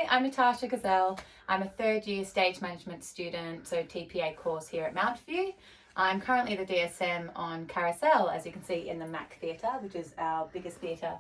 Hi, I'm Natasha Gazelle. I'm a third year stage management student, so TPA course here at Mountview. I'm currently the DSM on Carousel, as you can see in the Mack Theatre, which is our biggest theatre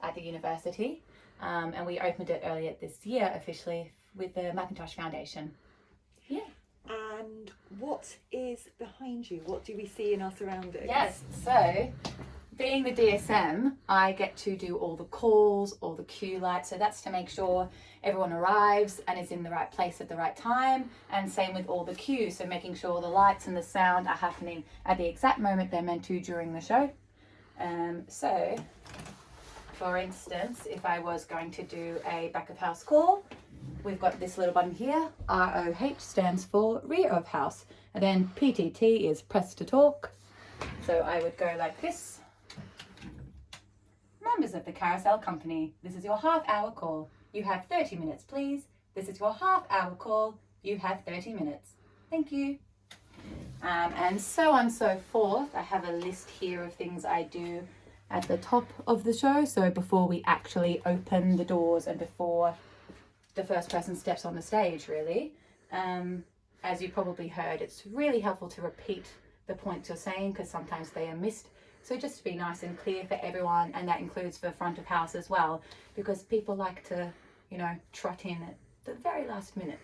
at the university. And we opened it earlier this year officially with the Macintosh Foundation. Yeah. And what is behind you? What do we see in our surroundings? Yes, so being the DSM, I get to do all the calls, all the queue lights. So that's to make sure everyone arrives and is in the right place at the right time. And same with all the cues. So making sure the lights and the sound are happening at the exact moment they're meant to during the show. So for instance, if I was going to do a back of house call, we've got this little button here. ROH stands for rear of house. And then PTT is press to talk. So I would go like this. Members of the Carousel Company, this is your half-hour call. You have 30 minutes, please. This is your half-hour call. You have 30 minutes. Thank you. And so on and so forth. I have a list here of things I do at the top of the show. So before we actually open the doors and before the first person steps on the stage, really. As you probably heard, it's really helpful to repeat the points you're saying because sometimes they are missed. So just to be nice and clear for everyone, and that includes for front of house as well, because people like to, trot in at the very last minute.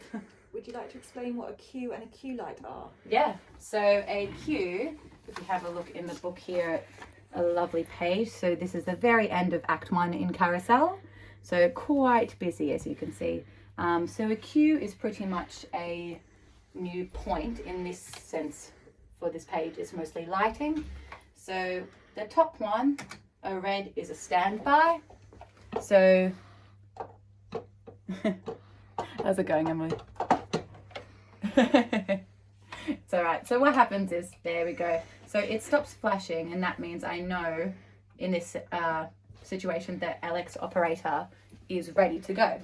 Would you like to explain what a cue and a cue light are? Yeah, so a cue, if you have a look in the book here, a lovely page. So this is the very end of Act 1 in Carousel. So quite busy, as you can see. So a cue is pretty much a new point in this sense for this page. It's mostly lighting. So the top one, a red, is a standby. So how's it going, Emily? It's all right. So what happens is, there we go. So it stops flashing, and that means I know in this situation that Alex operator is ready to go.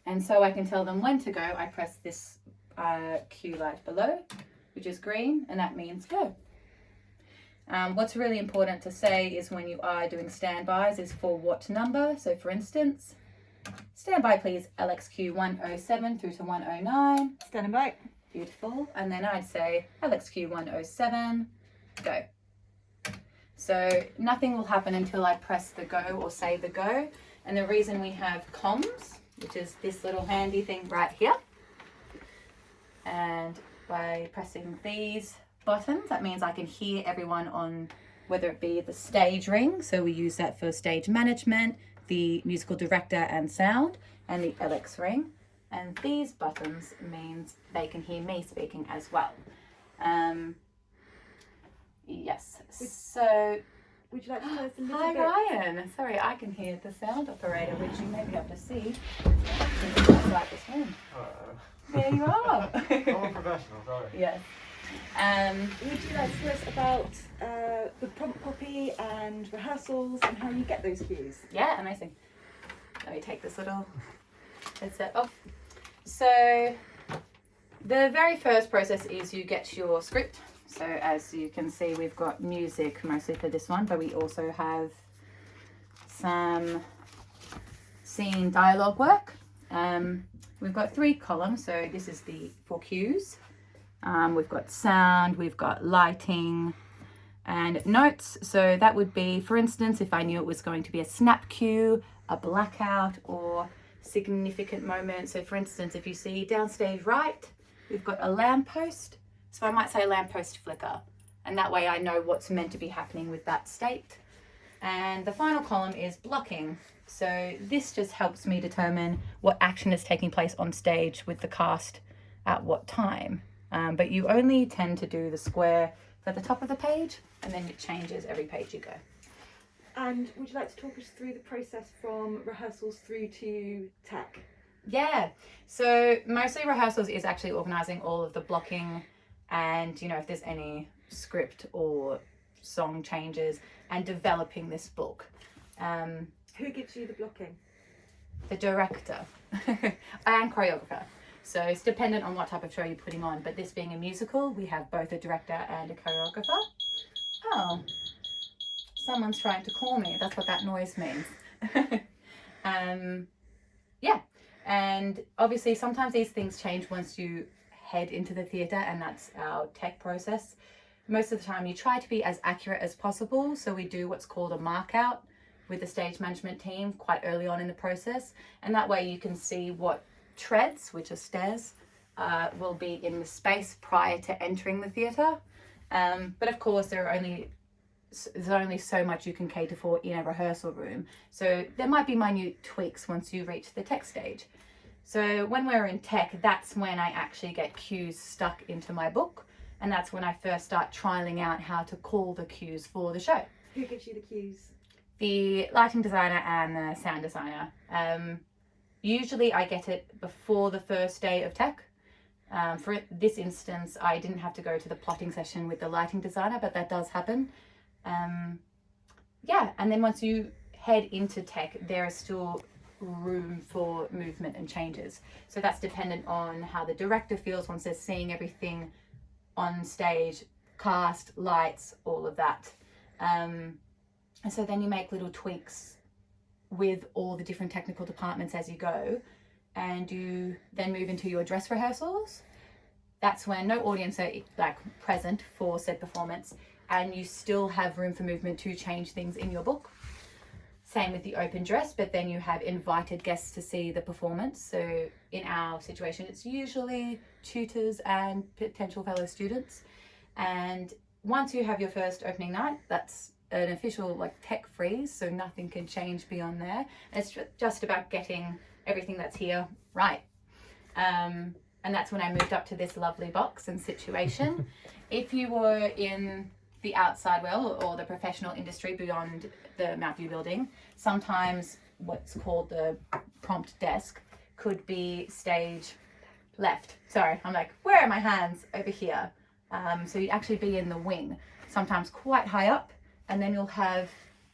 And so I can tell them when to go. I press this cue light below, which is green, and that means go. What's really important to say is when you are doing standbys is for what number. So for instance, standby please LXQ 107 through to 109. Standing by. Beautiful. And then I'd say LXQ 107, go. So nothing will happen until I press the go or say the go. And the reason we have comms, which is this little handy thing right here, and by pressing these buttons, that means I can hear everyone on, whether it be the stage ring, so we use that for stage management, the musical director and sound, and the LX ring. And these buttons means they can hear me speaking as well. Yes, so would you like to tell us a little hi bit? Ryan, sorry, I can hear the sound operator, which you may be able to see. It's like this one. There you are. I'm a professional, sorry. Yes. Would you like to tell us about the prompt copy and rehearsals and how you get those cues? Yeah, amazing. Let me take this little headset off. So the very first process is you get your script. So as you can see, we've got music mostly for this one, but we also have some scene dialogue work. We've got 3 columns, so this is the 4 cues. We've got sound, we've got lighting, and notes. So that would be, for instance, if I knew it was going to be a snap cue, a blackout, or significant moment. So for instance, if you see downstage right, we've got a lamppost. So I might say lamppost flicker, and that way I know what's meant to be happening with that state. And the final column is blocking. So this just helps me determine what action is taking place on stage with the cast at what time. But you only tend to do the square for the top of the page, and then it changes every page you go. And would you like to talk us through the process from rehearsals through to tech? Yeah, so mostly rehearsals is actually organising all of the blocking and, if there's any script or song changes, and developing this book. Who gives you the blocking? The director and choreographer. So it's dependent on what type of show you're putting on, but this being a musical, we have both a director and a choreographer. Oh, someone's trying to call me. That's what that noise means. Yeah. And obviously sometimes these things change once you head into the theatre, and that's our tech process. Most of the time you try to be as accurate as possible, so we do what's called a mark out with the stage management team quite early on in the process, and that way you can see what treads, which are stairs, will be in the space prior to entering the theatre. But of course there's only so much you can cater for in a rehearsal room, so there might be minute tweaks once you reach the tech stage. So when we're in tech, that's when I actually get cues stuck into my book, and that's when I first start trialing out how to call the cues for the show. Who gives you the cues? The lighting designer and the sound designer. Usually I get it before the first day of tech. For this instance, I didn't have to go to the plotting session with the lighting designer, but that does happen. Yeah, and then once you head into tech, there is still room for movement and changes. So that's dependent on how the director feels once they're seeing everything on stage, cast, lights, all of that. And so then you make little tweaks with all the different technical departments as you go, and you then move into your dress rehearsals. That's when no audience are like present for said performance, and you still have room for movement to change things in your book. Same with the open dress, but then you have invited guests to see the performance. So in our situation, it's usually tutors and potential fellow students. And once you have your first opening night, that's an official like tech freeze, so nothing can change beyond there. It's just about getting everything that's here right. And that's when I moved up to this lovely box and situation. If you were in the outside world or the professional industry beyond the Mountview building, sometimes what's called the prompt desk could be stage left. Sorry, I'm like, where are my hands? Over here. So you'd actually be in the wing, sometimes quite high up, and then you'll have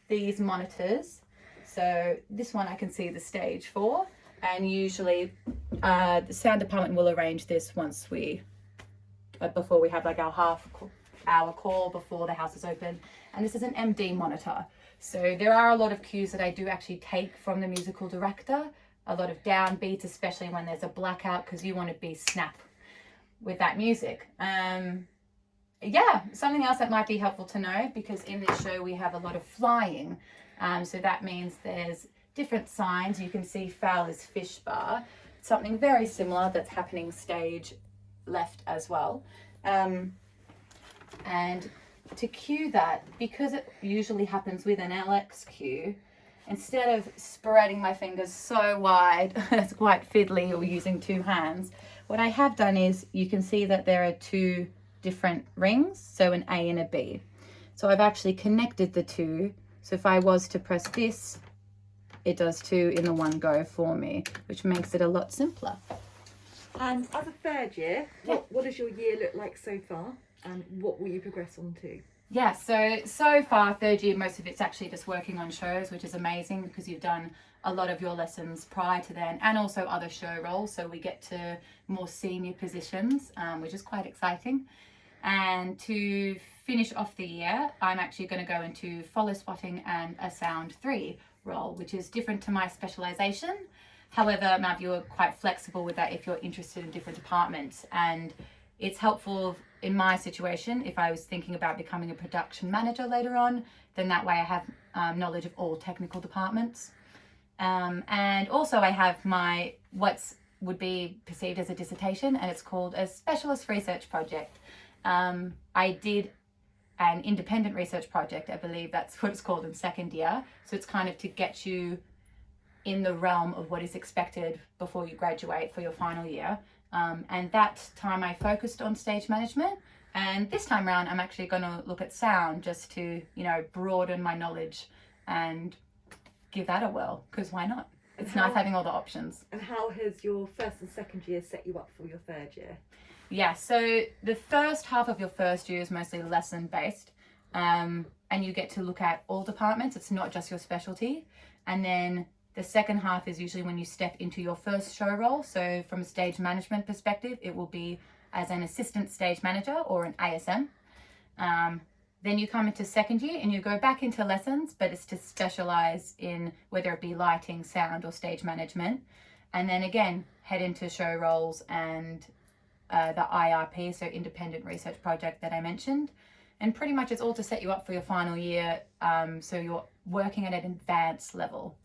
these monitors. So this one I can see the stage for, and usually the sound department will arrange this once before we have like our half-hour call before the house is open. And this is an MD monitor. So there are a lot of cues that I do actually take from the musical director, a lot of downbeats, especially when there's a blackout, because you want to be snap with that music. Yeah, something else that might be helpful to know, because in this show we have a lot of flying. So that means there's different signs. You can see Fowler's fish bar, something very similar that's happening stage left as well. And to cue that, because it usually happens with an LX cue, instead of spreading my fingers so wide, it's quite fiddly, or using two hands, what I have done is you can see that there are two different rings, so an A and a B. So I've actually connected the two. So if I was to press this, it does two in the one go for me, which makes it a lot simpler. And as a third year, what does your year look like so far, and what will you progress on to? Yeah, so far, third year, most of it's actually just working on shows, which is amazing because you've done a lot of your lessons prior to then, and also other show roles. So we get to more senior positions, which is quite exciting. And to finish off the year, I'm actually going to go into follow spotting and a sound 3 role, which is different to my specialization. However, Mountview are quite flexible with that if you're interested in different departments. And it's helpful in my situation, if I was thinking about becoming a production manager later on, then that way I have knowledge of all technical departments. And also I have my, would be perceived as a dissertation, and it's called a specialist research project. I did an independent research project, I believe that's what it's called in second year. So it's kind of to get you in the realm of what is expected before you graduate for your final year. And that time I focused on stage management, and this time around I'm actually going to look at sound just to, broaden my knowledge and give that a whirl, because why not? It's nice having all the options. And how has your first and second year set you up for your third year? Yeah, so the first half of your first year is mostly lesson based, and you get to look at all departments. It's not just your specialty. And then the second half is usually when you step into your first show role. So from a stage management perspective, it will be as an assistant stage manager or an ASM. Then you come into second year and you go back into lessons, but it's to specialize in whether it be lighting, sound, or stage management. And then again, head into show roles and the IRP, so Independent Research Project that I mentioned. And pretty much it's all to set you up for your final year, so you're working at an advanced level.